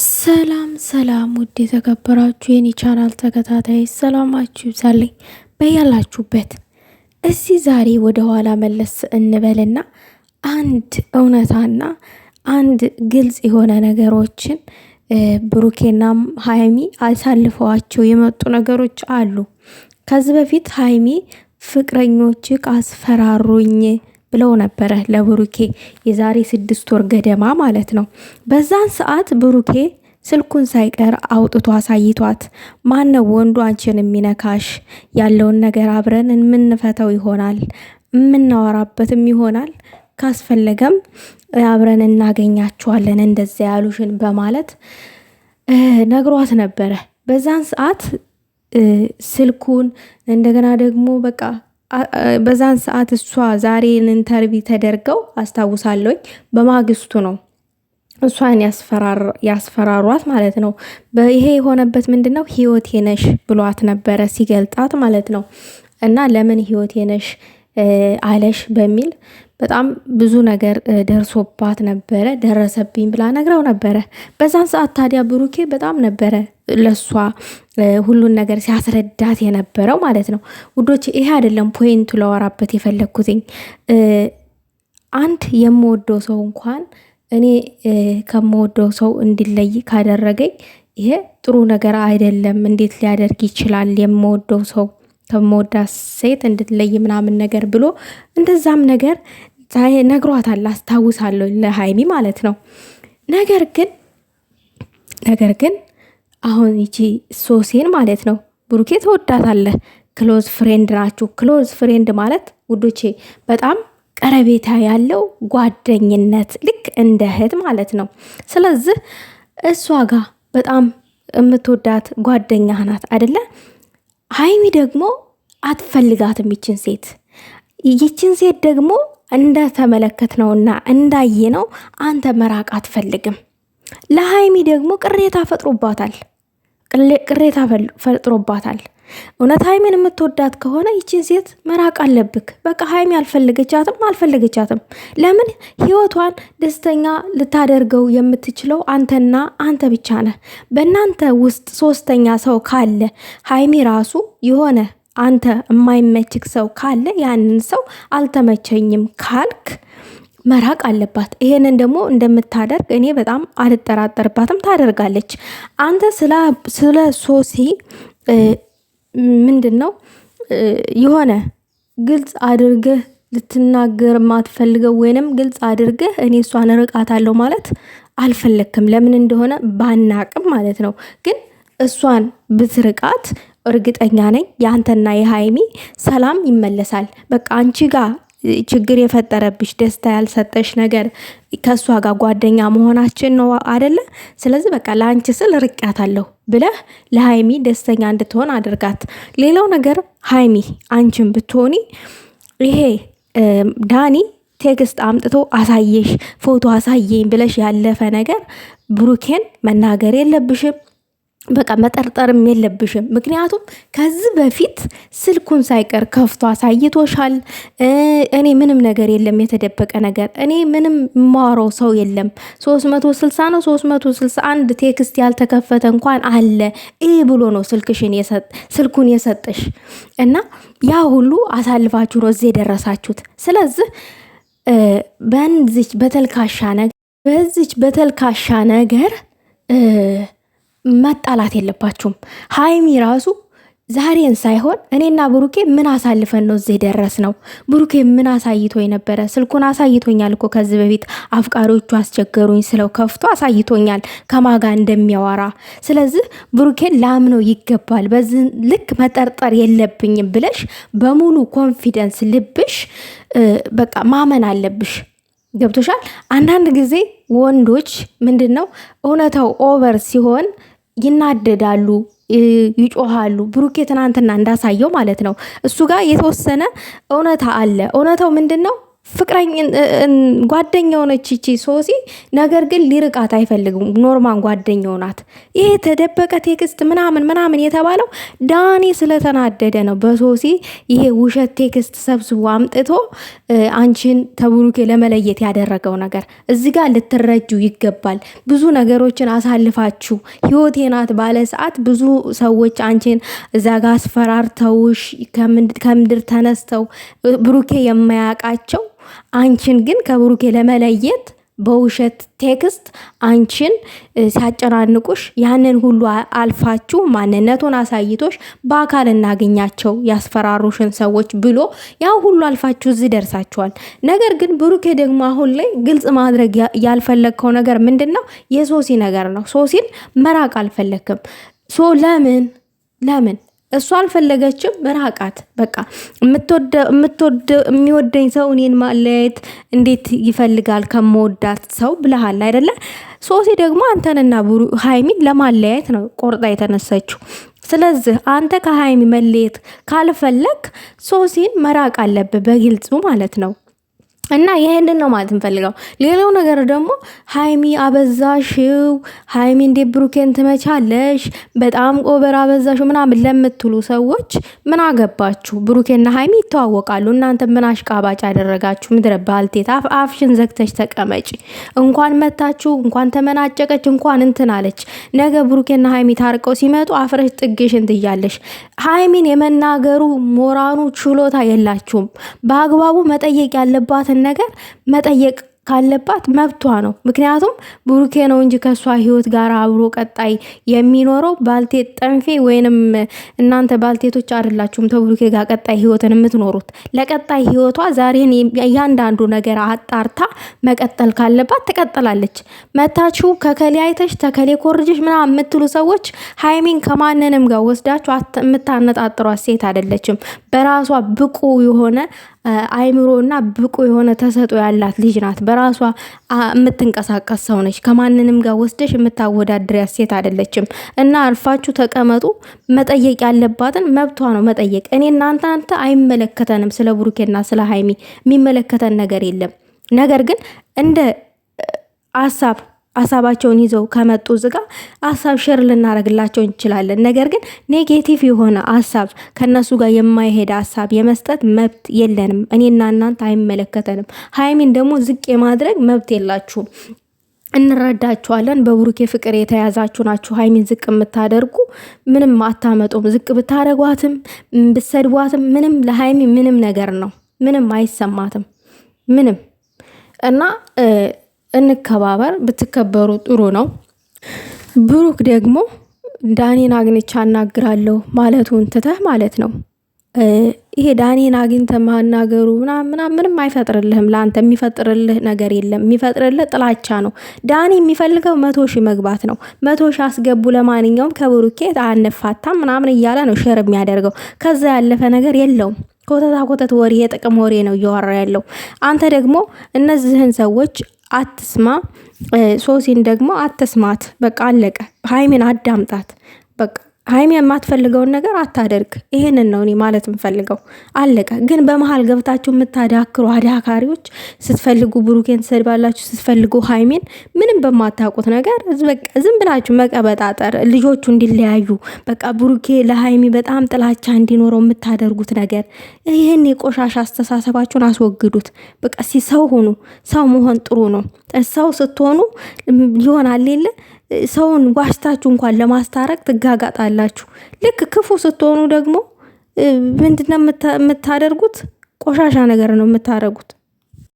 ሰላም ሰላም ውድ የተከበራችሁ የኔ ቻናል ተከታታይ ሰላማችሁ ይብዛልኝ በያላችሁበት። እስቲ ዛሬ ወደ ኋላ መለስ እንበልና አንድ እውነታና አንድ ግልጽ የሆነ ነገሮችን ብሩኬና ሀይሚ አሳልፈዋቸው የመጡ ነገሮች አሉ። ከዚህ በፊት ሀይሚ ፍቅረኞችህ አስፈራሩኝ ብለው ነበረ ለብሩኬ የዛሬ 6 ወር ገደማ ማለት ነው። በዛን ሰዓት ብሩኬ ስልኩን ሳይቀር አውጥቶ አሳይቷት ማነው ወንዱ አንቺን የሚነካሽ? ያለውን ነገር አብረን የምንፈተው ይሆናል፣ የምናወራበትም ይሆናል፣ ካስፈለገም አብረን እናገኛቸዋለን እንደዚያ ያሉሽን በማለት ነግሯት ነበረ። በዛን ሰዓት ስልኩን እንደገና ደግሞ በቃ በዛን ሰዓት እሷ ዛሬን ኢንተርቪ ተደርገው አስታውሳለሁኝ። በማግስቱ ነው እሷን ያስፈራሯት ማለት ነው። ይሄ የሆነበት ምንድነው? ህይወቴ ነሽ ብሏት ነበረ ሲገልጣት ማለት ነው። እና ለምን ህይወቴ ነሽ አለሽ በሚል በጣም ብዙ ነገር ደርሶባት ነበረ። ደረሰብኝ ብላ ነግረው ነበረ። በዛን ሰዓት ታዲያ ብሩኬ በጣም ነበረ ለሷ ሁሉን ነገር ሲያስረዳት የነበረው ማለት ነው። ውዶች ይሄ አይደለም ፖይንቱ ለወራበት የፈለግኩትኝ። አንድ የምወደው ሰው እንኳን እኔ ከምወደው ሰው እንዲለይ ካደረገኝ ይሄ ጥሩ ነገር አይደለም። እንዴት ሊያደርግ ይችላል? የምወደው ሰው ከምወዳት ሴት እንድትለይ ምናምን ነገር ብሎ እንደዛም ነገር ነግሯታል፣ አስታውሳለሁ ለሀይሚ ማለት ነው። ነገር ግን አሁን ይቺ ሶሴን ማለት ነው ብሩኬ ተወዳታለህ፣ ክሎዝ ፍሬንድ ናችሁ። ክሎዝ ፍሬንድ ማለት ውዶቼ በጣም ቀረቤታ ያለው ጓደኝነት ልክ እንደ እህት ማለት ነው። ስለዚህ እሷ ጋር በጣም የምትወዳት ጓደኛ ናት አይደለ? ሀይሚ ደግሞ አትፈልጋትም ይችን ሴት ደግሞ እንደተመለከት ነውና እንዳየ ነው አንተ መራቅ አትፈልግም። ለሀይሚ ደግሞ ቅሬታ ፈጥሮባታል። እውነት ሀይሚን የምትወዳት ከሆነ ይችን ሴት መራቅ አለብክ። በቃ ሀይሚ አልፈለገቻትም። ለምን? ህይወቷን ደስተኛ ልታደርገው የምትችለው አንተና አንተ ብቻ ነህ። በእናንተ ውስጥ ሶስተኛ ሰው ካለ ሀይሚ ራሱ የሆነ አንተ የማይመችክ ሰው ካለ ያንን ሰው አልተመቸኝም ካልክ መራቅ አለባት። ይሄንን ደግሞ እንደምታደርግ እኔ በጣም አልጠራጠርባትም፣ ታደርጋለች። አንተ ስለ ሶሲ ምንድን ነው የሆነ ግልጽ አድርገህ ልትናገር ማትፈልገው ወይንም ግልጽ አድርገህ እኔ እሷን ርቃታለሁ ማለት አልፈለክም። ለምን እንደሆነ ባናቅም ማለት ነው። ግን እሷን ብትርቃት እርግጠኛ ነኝ የአንተና የሀይሚ ሰላም ይመለሳል። በቃ አንቺ ጋር ችግር የፈጠረብሽ ደስታ ያልሰጠሽ ነገር ከእሷ ጋር ጓደኛ መሆናችን ነው አደለ? ስለዚህ በቃ ለአንቺ ስል ርቄያታለሁ ብለህ ለሀይሚ ደስተኛ እንድትሆን አድርጋት። ሌላው ነገር ሀይሚ አንቺን ብትሆኒ ይሄ ዳኒ ቴክስት አምጥቶ አሳየሽ ፎቶ አሳየኝ ብለሽ ያለፈ ነገር ብሩኬን መናገር የለብሽም። በቃ መጠርጠርም የለብሽም። ምክንያቱም ከዚህ በፊት ስልኩን ሳይቀር ከፍቶ አሳይቶሻል። እኔ ምንም ነገር የለም የተደበቀ ነገር፣ እኔ ምንም የማወራው ሰው የለም። 360 ነው 361 ቴክስት ያልተከፈተ እንኳን አለ ብሎ ነው ስልኩን የሰጠሽ። እና ያ ሁሉ አሳልፋችሁ ነው እዚህ የደረሳችሁት። ስለዚህ በዚች በተልካሻ ነገር መጣላት የለባችሁም። ሀይሚ ራሱ ዛሬን ሳይሆን እኔና ብሩኬ ምን አሳልፈን ነው እዚህ ደረስ ነው። ብሩኬ ምን አሳይቶ የነበረ ስልኩን አሳይቶኛል እኮ ከዚህ በፊት አፍቃሪዎቹ አስቸገሩኝ ስለው ከፍቶ አሳይቶኛል ከማጋ እንደሚያወራ። ስለዚህ ብሩኬን ላምነው ይገባል። በዚህ ልክ መጠርጠር የለብኝም ብለሽ በሙሉ ኮንፊደንስ ልብሽ በቃ ማመን አለብሽ። ገብቶሻል? አንዳንድ ጊዜ ወንዶች ምንድን ነው እውነታው ኦቨር ሲሆን ይናደዳሉ፣ ይጮሃሉ። ብሩኬ ትናንትና እንዳሳየው ማለት ነው እሱ ጋር የተወሰነ እውነታ አለ። እውነታው ምንድን ነው? ፍቅረኛ ጓደኛው ነች ይቺ ሶሲ። ነገር ግን ሊርቃት አይፈልግም። ኖርማን ጓደኛው ናት። ይሄ ተደበቀ ቴክስት ምናምን የተባለው ዳኒ ስለተናደደ ነው በሶሲ ይሄ ውሸት ቴክስት ሰብስቦ አምጥቶ አንቺን ተብሩኬ ለመለየት ያደረገው ነገር እዚህ ጋር ልትረጁ ይገባል። ብዙ ነገሮችን አሳልፋችሁ ህይወቴ ናት ባለ ሰዓት ብዙ ሰዎች አንቺን እዛ ጋር አስፈራርተውሽ ከምድር ተነስተው ብሩኬ የማያውቃቸው አንቺን ግን ከብሩኬ ለመለየት በውሸት ቴክስት አንቺን ሲያጨናንቁሽ ያንን ሁሉ አልፋችሁ ማንነቱን አሳይቶሽ በአካል እናገኛቸው ያስፈራሩሽን ሰዎች ብሎ ያ ሁሉ አልፋችሁ እዚህ ደርሳችኋል። ነገር ግን ብሩኬ ደግሞ አሁን ላይ ግልጽ ማድረግ ያልፈለግከው ነገር ምንድን ነው? የሶሲ ነገር ነው። ሶሲን መራቅ አልፈለግክም። ለምን እሷ አልፈለገችም? ራቃት። በቃ የሚወደኝ ሰው እኔን ማለየት እንዴት ይፈልጋል ከመወዳት ሰው ብለሃል አይደለ? ሶሲ ደግሞ አንተንና ሀይሚን ለማለያየት ነው ቆርጣ የተነሳችው። ስለዚህ አንተ ከሀይሚ መለየት ካልፈለግ ሶሲን መራቅ አለብህ በግልጹ ማለት ነው። እና ይሄንን ነው ማለት እንፈልገው። ሌላው ነገር ደግሞ ሀይሚ አበዛሽው፣ ሀይሚ እንዴ ብሩኬን ትመቻለሽ፣ በጣም ኦቨር አበዛሽው ምናምን ለምትሉ ሰዎች ምን አገባችሁ? ብሩኬና ሀይሚ ይተዋወቃሉ። እናንተ ምን አሽቃባጭ ያደረጋችሁ? ምድረ ባልቴት አፍሽን ዘግተሽ ተቀመጪ። እንኳን መታችሁ፣ እንኳን ተመናጨቀች፣ እንኳን እንትን አለች። ነገ ብሩኬና ሀይሚ ታርቀው ሲመጡ አፍረሽ ጥግሽን ትያለሽ። ሀይሚን የመናገሩ ሞራኑ ችሎታ የላችሁም። በአግባቡ መጠየቅ ያለባትን ነገር መጠየቅ ካለባት መብቷ ነው። ምክንያቱም ብሩኬ ነው እንጂ ከሷ ህይወት ጋር አብሮ ቀጣይ የሚኖረው ባልቴት ጠንፌ ወይንም እናንተ ባልቴቶች አይደላችሁም ተብሩኬ ጋር ቀጣይ ህይወትን የምትኖሩት። ለቀጣይ ህይወቷ ዛሬን እያንዳንዱ ነገር አጣርታ መቀጠል ካለባት ትቀጥላለች። መታችሁ ከከሌ አይተሽ ተከሌ ኮርጅሽ ምናምን የምትሉ ሰዎች ሀይሚን ከማንንም ጋር ወስዳችሁ የምታነጣጥሯት ሴት አይደለችም። በራሷ ብቁ የሆነ አይምሮና ብቁ የሆነ ተሰጦ ያላት ልጅ ናት። በራሷ የምትንቀሳቀስ ሰው ነች። ከማንንም ጋር ወስደሽ የምታወዳድሪያት ሴት አይደለችም። እና አልፋችሁ ተቀመጡ። መጠየቅ ያለባትን መብቷ ነው መጠየቅ። እኔ እናንተ አይመለከተንም። ስለ ብሩኬና ስለ ሀይሚ የሚመለከተን ነገር የለም። ነገር ግን እንደ ሀሳባቸውን ይዘው ከመጡ ዝጋ ሀሳብ ሼር ልናረግላቸው እንችላለን። ነገር ግን ኔጌቲቭ የሆነ ሀሳብ ከነሱ ጋር የማይሄድ ሀሳብ የመስጠት መብት የለንም። እኔና እናንተ አይመለከተንም። ሀይሚን ደግሞ ዝቅ የማድረግ መብት የላችሁም። እንረዳችኋለን። በብሩኬ ፍቅር የተያዛችሁ ናችሁ። ሀይሚን ዝቅ የምታደርጉ ምንም አታመጡም። ዝቅ ብታደርጓትም ብትሰድቧትም ምንም ለሀይሚ ምንም ነገር ነው። ምንም አይሰማትም ምንም እና እንከባበር። ብትከበሩ ጥሩ ነው። ብሩክ ደግሞ ዳኔን አግኝቼ አናግራለሁ ማለቱን ትተህ ማለት ነው። ይሄ ዳኔን አግኝተ ማናገሩ ምንም አይፈጥርልህም። ለአንተ የሚፈጥርልህ ነገር የለም። የሚፈጥርልህ ጥላቻ ነው። ዳኒ የሚፈልገው 100,000 መግባት ነው። 100,000 አስገቡ፣ ለማንኛውም ከብሩኬ አንፋታም ምናምን እያለ ነው ሼር የሚያደርገው። ከዛ ያለፈ ነገር የለውም። ኮተታ ወሬ፣ የጥቅም ወሬ ነው እያወራ ያለው። አንተ ደግሞ እነዚህን ሰዎች አትስማ። ሶሲን ደግሞ አትስማት። በቃ አለቀ። ሀይሜን አዳምጣት። በቃ ሀይሜ የማትፈልገውን ነገር አታደርግ። ይሄንን ነው እኔ ማለት የምፈልገው። አለቀ። ግን በመሀል ገብታችሁ የምታዳክሩ አዳካሪዎች፣ ስትፈልጉ ብሩኬን ትሰድባላችሁ፣ ስትፈልጉ ሀይሜን ምንም በማታውቁት ነገር በቃ ዝም ብላችሁ መቀበጣጠር፣ ልጆቹ እንዲለያዩ በቃ ብሩኬ ለሀይሜ በጣም ጥላቻ እንዲኖረው የምታደርጉት ነገር፣ ይህን የቆሻሻ አስተሳሰባችሁን አስወግዱት። በቃ ሰው ሁኑ። ሰው መሆን ጥሩ ነው። ሰው ስትሆኑ ይሆናል የለ ሰውን ዋሽታችሁ እንኳን ለማስታረቅ ትጋጋጣላችሁ። ልክ ክፉ ስትሆኑ ደግሞ ምንድነው የምታደርጉት? ቆሻሻ ነገር ነው የምታደርጉት።